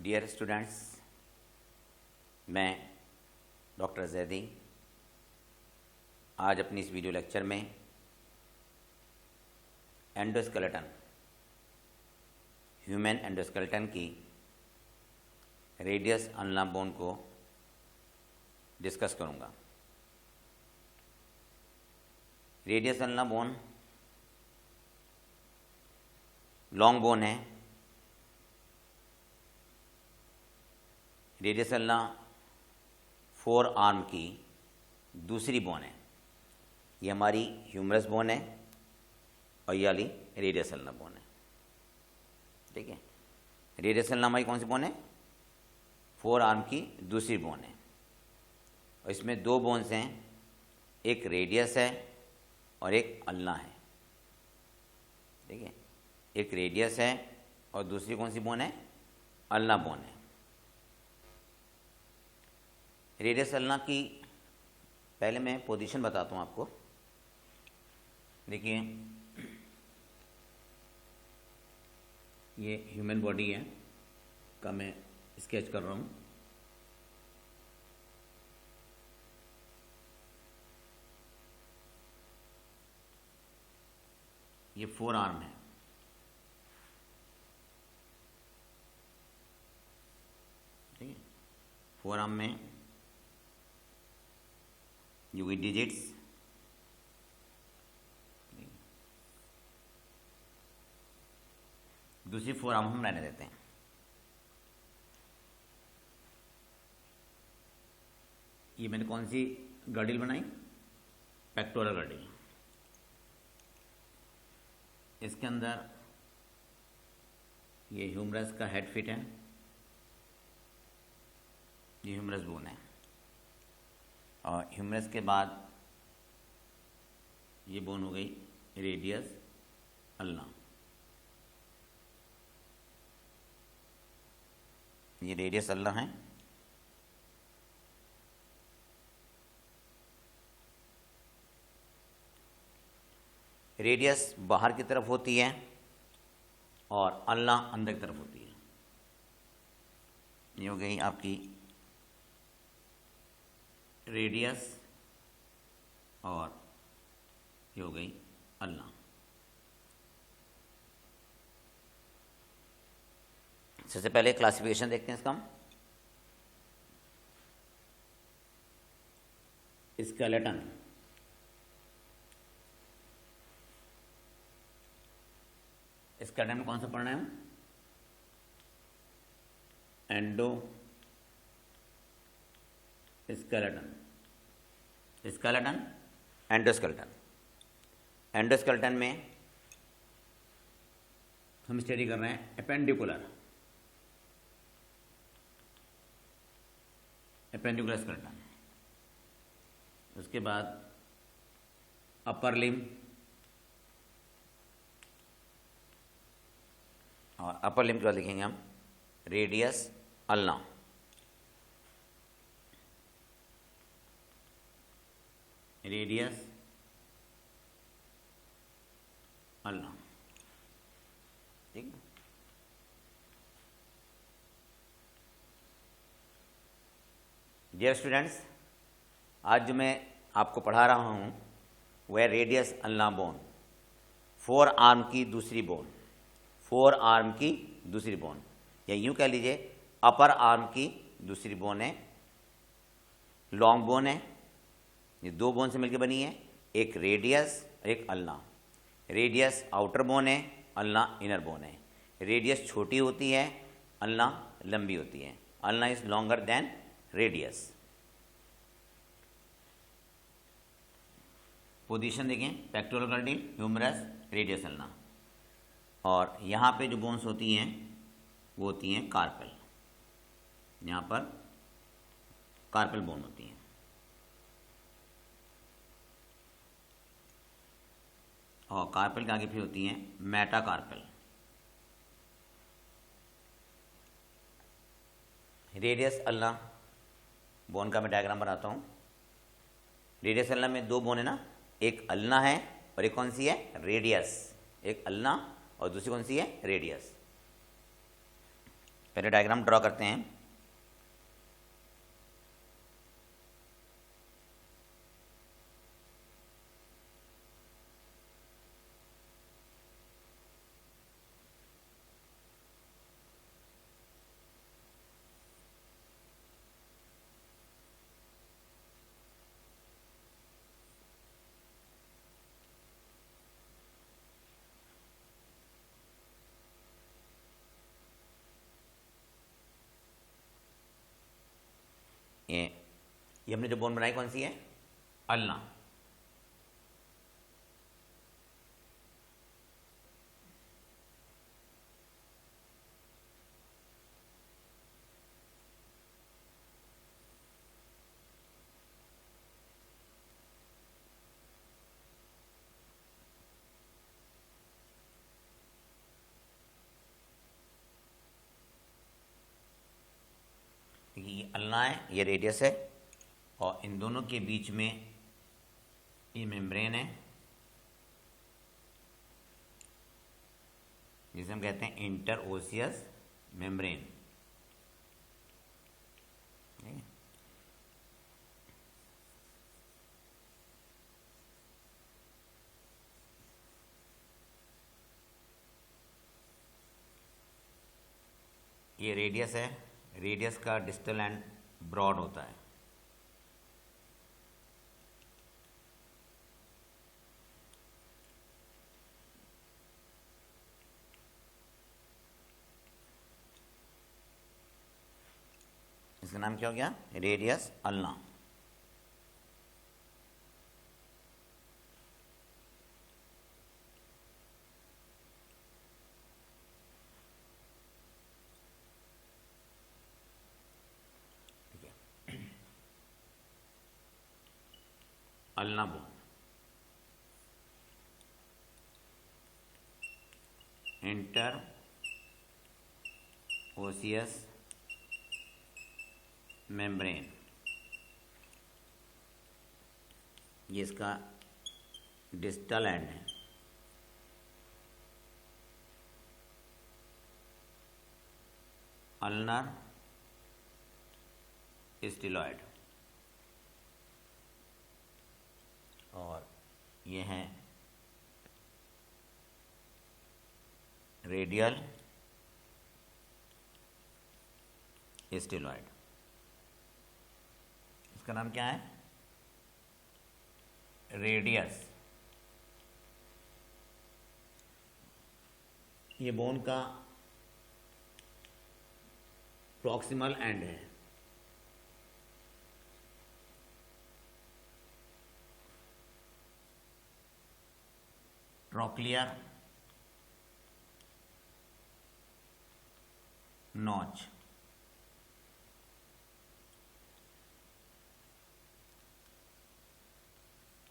Dear students, मैं doctor Zaidi आज अपनी इस वीडियो लेक्चर में एंडोस्केलेटन, ह्यूमन एंडोस्केलेटन की रेडियस अल्ना बोन को डिस्कस करूंगा। Radius ulna bone long bone है। रेडियस अल्ना फोर आर्म की दूसरी बोन है। ये हमारी ह्यूमरस बोन है और ये वाली रेडियस अल्ना बोन है। ठीक है, रेडियस अल्ना हमारी कौन सी बोन है? फोर आर्म की दूसरी बोन है और इसमें दो बोन्स हैं, एक रेडियस है और एक अल्ना है। ठीक है, एक रेडियस है और दूसरी कौन सी बोन है? अल्ना बोन है। रेडियस अल्ना की पहले मैं पोजीशन बताता हूँ आपको। देखिए, ये ह्यूमन बॉडी है का मैं स्केच कर रहा हूँ। ये फोर आर्म है। ठीक है, फोर आर्म में ये हुई डिजिट्स, दूसरी फोर आर्म हम रहने देते हैं। ये मैंने कौन सी गर्डिल बनाई? Pectoral girdle. इसके अंदर ये ह्यूमरस का हेड फिट है, ये ह्यूमरस बोन है और ह्यूमरस के बाद ये बोन हो गई रेडियस अल्ना। ये रेडियस अल्ना है। रेडियस बाहर की तरफ होती है और अल्ना अंदर की तरफ होती है। ये हो गई आपकी रेडियस और ये हो गई अल्ना। सबसे पहले क्लासिफिकेशन देखते हैं इसका। स्केलेटन, स्केलेटन में कौन सा पढ़ना है हम? Endo skeleton, skeleton, endoskeleton. Endoskeleton में हम स्टडी कर रहे हैं एपेंडिकुलर स्केलेटन। उसके बाद अपर लिम्ब और अपर लिम्ब के बाद लिखेंगे हम रेडियस अल्ना। Radius ulna. ठीक, डियर स्टूडेंट्स, आज जो मैं आपको पढ़ा रहा हूँ वह radius ulna bone, four arm की दूसरी बोन, फोर आर्म की दूसरी बोन, या यूँ कह लीजिए अपर आर्म की दूसरी बोन है। लॉन्ग बोन है। ये दो बोन से मिलकर बनी है, एक रेडियस एक अल्ना। रेडियस आउटर बोन है, अल्ना इनर बोन है। रेडियस छोटी होती है, अल्ना लंबी होती है। Ulna is longer than radius. Position देखें, pectoral girdle, humerus, radius ulna. और यहाँ पे जो बोन्स होती हैं वो होती हैं कार्पल। यहाँ पर कार्पल बोन होती हैं। और कार्पल के आगे फिर होती हैं मेटाकार्पल। रेडियस अल्ना बोन का मैं डायग्राम बनाता हूँ। रेडियस अल्ना में दो बोन है ना, एक अल्ना है और एक कौन सी है? रेडियस। एक अल्ना और दूसरी कौन सी है? रेडियस। पहले डायग्राम ड्रॉ करते हैं। ये हमने जो बोन बनाई कौन सी है? अल्ना। ये अल्ना है, ये रेडियस है, और इन दोनों के बीच में ये मेम्ब्रेन है जिसे हम कहते हैं इंटर ओसियस मेम्ब्रेन। ये रेडियस है, रेडियस का डिस्टल एंड ब्रॉड होता है। इसका नाम क्या हो गया? Radius ulna. Ulna bone, interosseous membrane, ये इसका डिस्टल एंड है। अल्नर स्टिलॉइड, और ये है रेडियल स्टिलॉइड। इसका नाम क्या है? रेडियस। ये बोन का प्रॉक्सिमल एंड है। ट्रोक्लियर नॉच,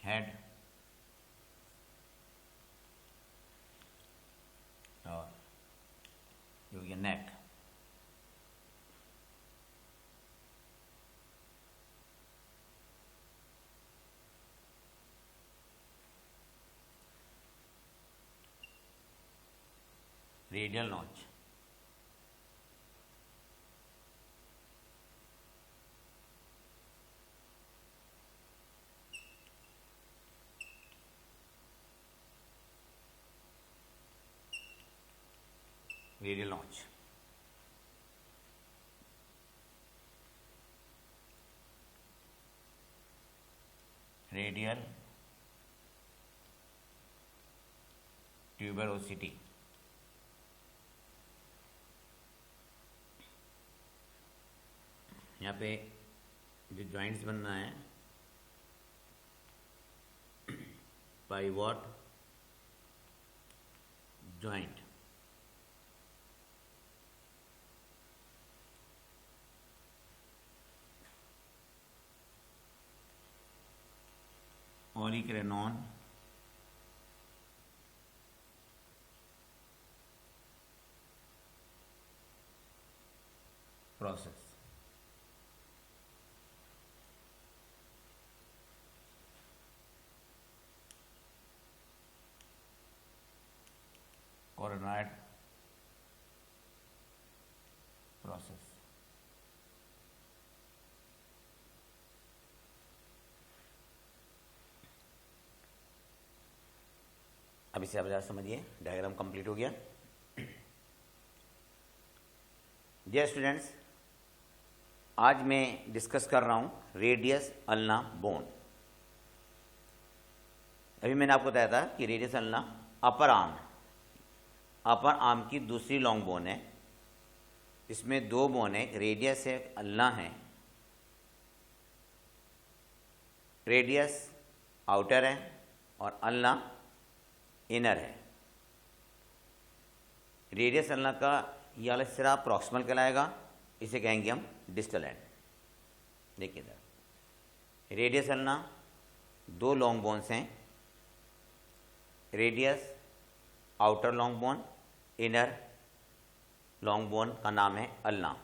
हेड और जो ये neck. Radial notch, radial notch. Radial tuberosity, यहाँ पे जो जॉइंट्स बनना है pivot joint, olecranon process. Coronoid अभी से आप ज़रा समझिए, डायग्राम कंप्लीट हो गया। डियर स्टूडेंट्स, आज मैं डिस्कस कर रहा हूँ रेडियस अल्ना बोन। अभी मैंने आपको बताया था कि रेडियस अल्ना अपर आर्म की दूसरी लॉन्ग बोन है। इसमें दो बोन है, रेडियस है, अल्ना है। रेडियस आउटर है और अल्ना इनर है। रेडियस अल्ना का यह वाला सिरा प्रॉक्सिमल कहलाएगा, इसे कहेंगे हम डिस्टल एंड। देखिए इधर रेडियस अल्ना दो लॉन्ग बोन्स हैं, radius outer long bone, inner long bone का नाम है ulna.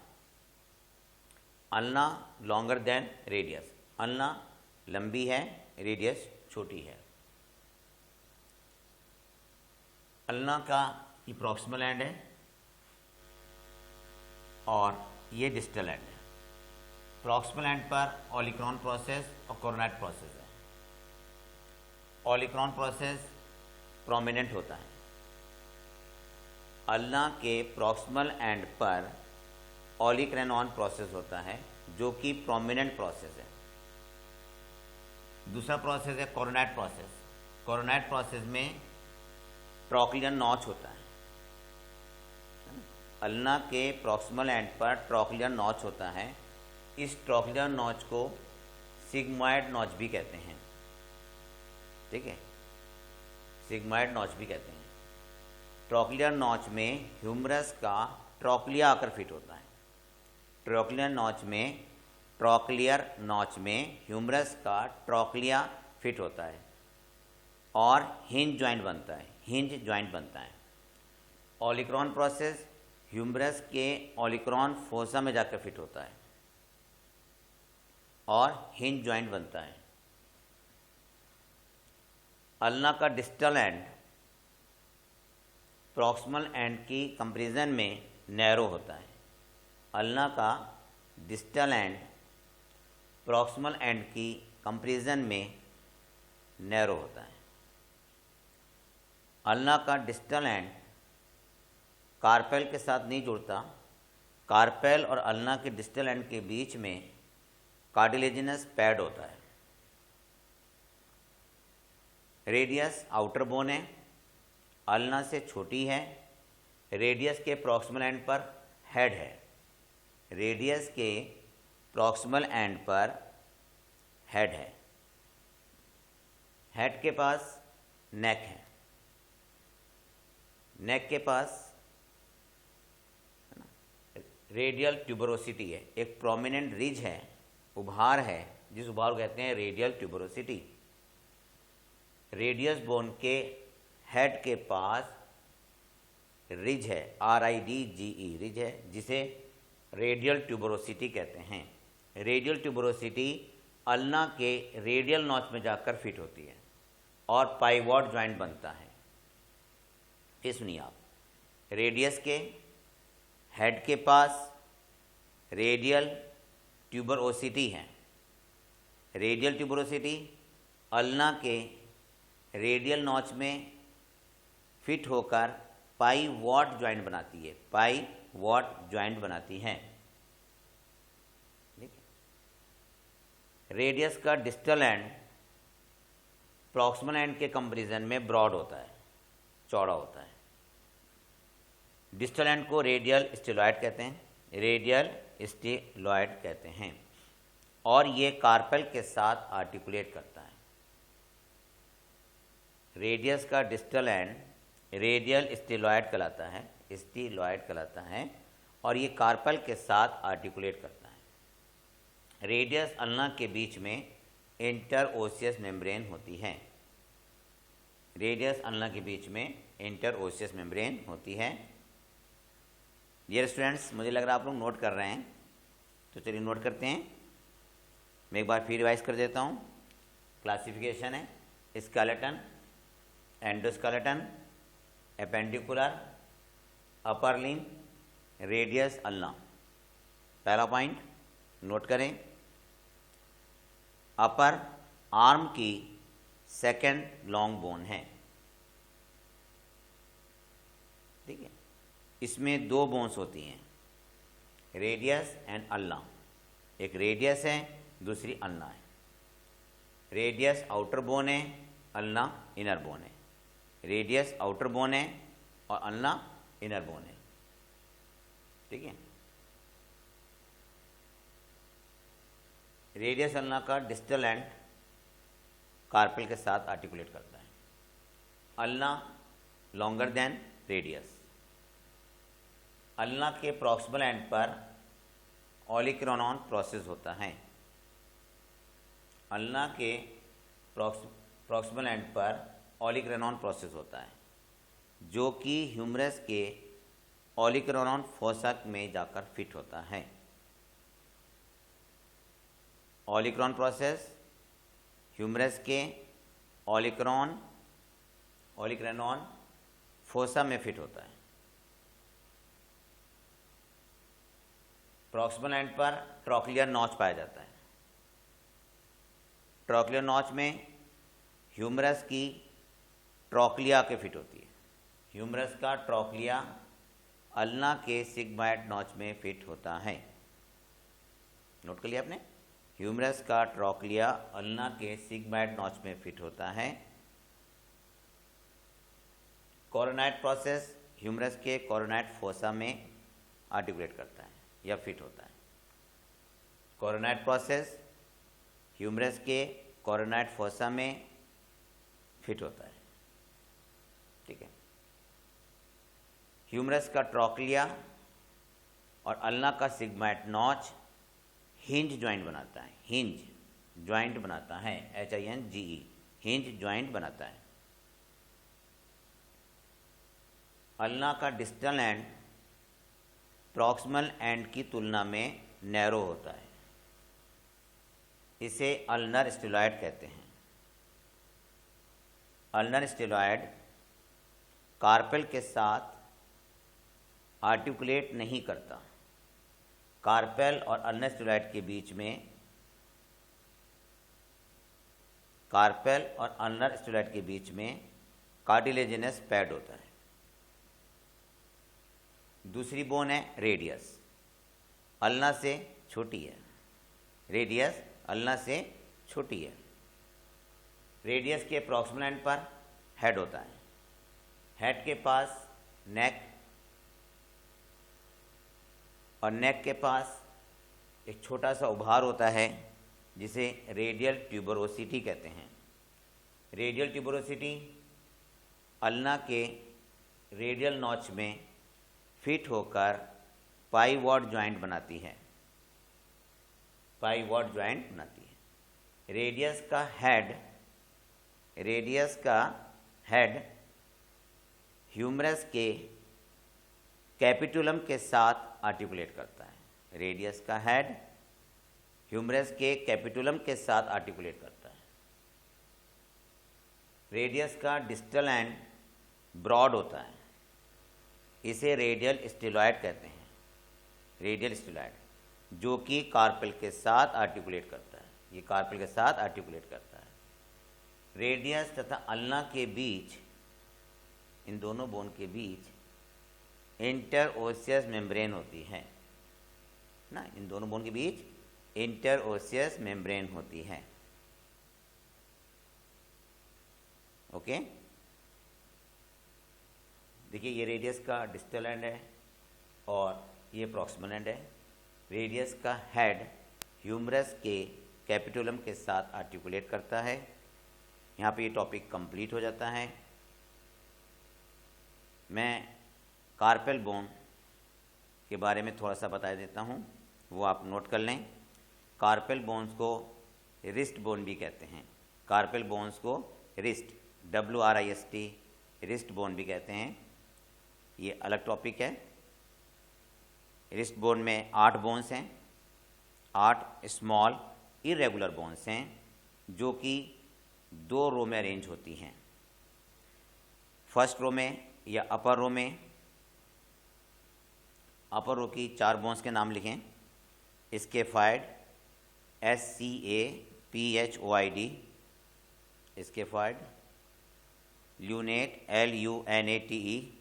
Ulna longer than radius, ulna लंबी है, रेडियस छोटी है। अल्ना का ये प्रॉक्सिमल एंड है और ये डिस्टल एंड है। प्रॉक्सिमल एंड पर ओलिक्रॉन प्रोसेस और कोरोनेट प्रोसेस है। ओलिक्रॉन प्रोसेस प्रोमिनेंट होता है। अल्ना के प्रॉक्सिमल एंड पर ओलिक्रेनॉन प्रोसेस होता है, जो कि प्रोमिनेंट प्रोसेस है। दूसरा प्रोसेस है कोरोनेट प्रोसेस। कोरोनेट प्रोसेस में ट्रॉक्लियर नॉच होता है। अल्ना के प्रॉक्सिमल एंड पर ट्रॉक्लियर नॉच होता है। इस ट्रॉक्लियर नॉच को सिग्मॉइड नॉच भी कहते हैं। ठीक है, सिग्मॉइड नॉच भी कहते हैं। ट्रॉक्लियर नॉच में ह्यूमरस का ट्रॉक्लिया आकर फिट होता है। ट्रॉक्लियर नॉच में ह्यूमरस का ट्रॉक्लिया फिट होता है और हिंज जॉइंट बनता है। ओलिक्रॉन प्रोसेस ह्यूमरस के ओलिक्रॉन फोसा में जाकर फिट होता है और हिंज जॉइंट बनता है। अल्ना का डिस्टल एंड प्रॉक्सिमल एंड की कंपैरिजन में नैरो होता है। अल्ना का डिस्टल एंड प्रॉक्सिमल एंड की कंपैरिजन में नैरो होता है। अल्ना का डिस्टल एंड कार्पेल के साथ नहीं जुड़ता। कार्पेल और अल्ना के डिस्टल एंड के बीच में कार्टिलेजिनस पैड होता है। रेडियस आउटर बोन है, अल्ना से छोटी है। रेडियस के प्रॉक्सिमल एंड पर हेड है। रेडियस के प्रॉक्सिमल एंड पर हेड है। हेड के पास नेक है। नेक के पास रेडियल ट्यूबरोसिटी है। एक प्रोमिनेंट रिज है, उभार है, जिस उभार को कहते हैं रेडियल ट्यूबरोसिटी। रेडियस बोन के हेड के पास रिज है, RIDGE रिज है, जिसे रेडियल ट्यूबरोसिटी कहते हैं। रेडियल ट्यूबरोसिटी अल्ना के रेडियल नॉच में जाकर फिट होती है और पाइवॉट जॉइंट बनता है। फिर सुनिए आप, रेडियस के हेड के पास रेडियल ट्यूबरोसिटी है। रेडियल ट्यूबरोसिटी अल्ना के रेडियल नॉच में फिट होकर पाइवॉट जॉइंट बनाती है। पाइवॉट जॉइंट बनाती है। रेडियस का डिस्टल एंड प्रॉक्सिमल एंड के कंपैरिजन में ब्रॉड होता है, चौड़ा होता है। डिस्टल एंड को रेडियल स्टेलॉइड कहते हैं, और ये कार्पेल के साथ आर्टिकुलेट करता है। रेडियस का डिस्टल एंड रेडियल स्टेलॉइड कहलाता है और ये कार्पेल के साथ आर्टिकुलेट करता है। रेडियस अल्ना के बीच में इंटरओसियस मेम्ब्रेन होती है। रेडियस अल्ना के बीच में इंटरओसियस मेम्ब्रेन होती है। डियर स्टूडेंट्स, मुझे लग रहा है आप लोग नोट कर रहे हैं, तो चलिए नोट करते हैं। मैं एक बार फिर रिवाइज कर देता हूँ। क्लासिफिकेशन है skeleton, endoskeleton, appendicular, upper limb, radius ulna. पहला पॉइंट नोट करें, अपर आर्म की सेकेंड लॉन्ग बोन है। इसमें दो बोन्स होती हैं, रेडियस एंड अल्ना। एक रेडियस है, दूसरी अल्ना है। रेडियस आउटर बोन है, अल्ना इनर बोन है। रेडियस आउटर बोन है और अल्ना इनर बोन है। ठीक है। रेडियस अल्ना का डिस्टल एंड कार्पेल के साथ आर्टिकुलेट करता है। Ulna longer than radius. Ulna के प्रॉक्सिमल एंड पर ऑलिक्रोनॉन प्रोसेस होता है। अल्ना के प्रॉक्सिमल एंड पर ऑलिक्रोनॉन प्रोसेस होता है, जो कि ह्यूमरस के ऑलिक्रोनॉन फोसा में जाकर फिट होता है। ऑलिक्रोन प्रोसेस ह्यूमरस के ऑलिक्रोनॉन फोसा में फिट होता है। प्रॉक्सिमल एंड पर ट्रॉक्लियर नॉच पाया जाता है। ट्रॉक्लियर नॉच में ह्यूमरस की ट्रॉक्लिया के फिट होती है। ह्यूमरस का ट्रॉक्लिया अल्ना के सिग्माइड नॉच में फिट होता है। नोट कर लिया आपने? ह्यूमरस का ट्रॉक्लिया अल्ना के सिग्माइड नॉच में फिट होता है। कोरोनाइड प्रोसेस ह्यूमरस के कोरोनाइड फोसा में आर्टिकुलेट करता है या फिट होता है। कोरोनाइड प्रोसेस ह्यूमरस के कोरोनाइड फोसा में फिट होता है। ठीक है। ह्यूमरस का ट्रॉक्लिया और अल्ना का सिग्माइड नॉच हिंज ज्वाइंट बनाता है। हिंज ज्वाइंट बनाता है, HINGE, हिंज ज्वाइंट बनाता है। अल्ना का डिस्टल एंड प्रॉक्सिमल एंड की तुलना में नैरो होता है। इसे अल्नर स्टेलॉयड कहते हैं। अल्नर स्टेलॉयड कार्पेल के साथ आर्टिकुलेट नहीं करता। कार्पेल और अल्नर स्टेलॉयड के बीच में कार्टिलेजिनस पैड होता है। दूसरी बोन है रेडियस, अल्ना से छोटी है। रेडियस अल्ना से छोटी है। रेडियस के प्रॉक्सिमल एंड पर हेड होता है। हेड के पास नेक और नेक के पास एक छोटा सा उभार होता है जिसे रेडियल ट्यूबरोसिटी कहते हैं। रेडियल ट्यूबरोसिटी अल्ना के रेडियल नॉच में फिट होकर पाइवॉट ज्वाइंट बनाती है। पाइवॉट ज्वाइंट बनाती है। रेडियस का हेड ह्यूमरस के कैपिटुलम के साथ आर्टिकुलेट करता है। रेडियस का हेड ह्यूमरस के कैपिटुलम के साथ आर्टिकुलेट करता है। रेडियस का डिस्टल एंड ब्रॉड होता है। इसे रेडियल स्टेलॉयड कहते हैं। रेडियल स्टेलॉयड, जो कि कार्पेल के साथ आर्टिकुलेट करता है। ये कार्पेल के साथ आर्टिकुलेट करता है। रेडियस तथा अल्ना के बीच, इन दोनों बोन के बीच इंटरओसियस मेम्ब्रेन होती है ना। इन दोनों बोन के बीच इंटरओसियस मेम्ब्रेन होती है। ओके। देखिए, ये रेडियस का डिस्टल एंड है और ये प्रॉक्सिमल एंड है। रेडियस का हेड ह्यूमरस के कैपिटुलम के साथ आर्टिकुलेट करता है। यहाँ पे ये टॉपिक कंप्लीट हो जाता है। मैं कार्पेल बोन के बारे में थोड़ा सा बता देता हूँ, वो आप नोट कर लें। कार्पेल बोन्स को रिस्ट बोन भी कहते हैं। कार्पेल बोन्स को रिस्ट, WRIST, रिस्ट बोन भी कहते हैं। ये अलग टॉपिक है। रिस्ट बोन में 8 बोन्स हैं। 8 स्मॉल इरेगुलर बोन्स हैं जो कि 2 रो में अरेंज होती हैं। फर्स्ट रो में या अपर रो में, अपर रो की 4 बोन्स के नाम लिखें। Scaphoid, SCAPHOID, scaphoid. Lunate, LUNATE,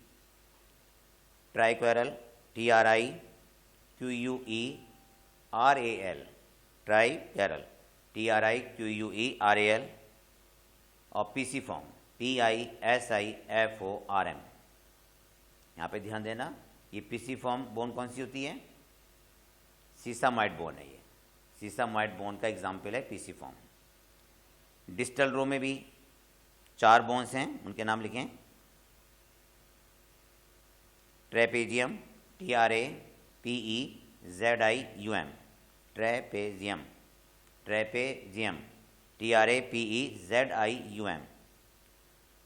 ट्राइक्वेरल, TRIQUERAL, ट्राइक्वेरल, TRIQUERAL, और पीसीफॉर्म, PISIFORM। यहाँ पे ध्यान देना, ये पीसीफॉर्म बोन कौन सी होती है? सीसामाइड बोन है ये, सीसामाइड बोन का एग्जाम्पल है पीसीफॉर्म। डिस्टल रो में भी 4 बोन्स हैं, उनके नाम लिखें। Trapezium, TRAPEZIUM, trapezium, trapezium, TRAPEZIUM,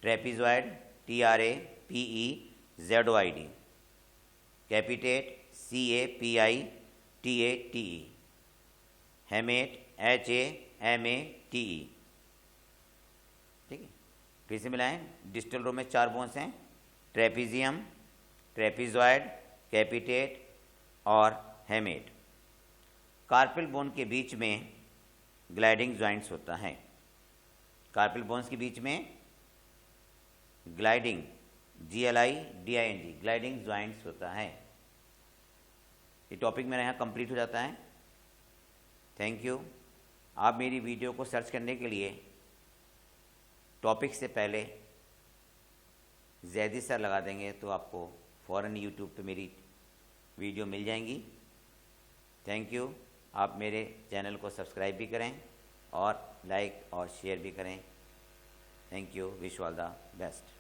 trapezoid, TRAPEZOID, कैपिटेट, CAPITATE, hamate, HAMATE। ठीक है, फिर से मिलाएं। डिस्टल रो में 4 बोन्स हैं, ट्रेपिजियम, ट्रेपिजॉइड, कैपिटेट और हेमेट। कार्पल बोन के बीच में ग्लाइडिंग जॉइंट्स होता है। कार्पल बोन्स के बीच में ग्लाइडिंग, GLIDING, ग्लाइडिंग जॉइंट्स होता है। ये टॉपिक मेरा यहाँ कंप्लीट हो जाता है। Thank you. आप मेरी वीडियो को सर्च करने के लिए टॉपिक से पहले ज़ैदी सर लगा देंगे तो आपको फ़ौरन यूट्यूब पे मेरी वीडियो मिल जाएंगी। Thank you. आप मेरे चैनल को सब्सक्राइब भी करें और लाइक और शेयर भी करें। Thank you. Wish all the best.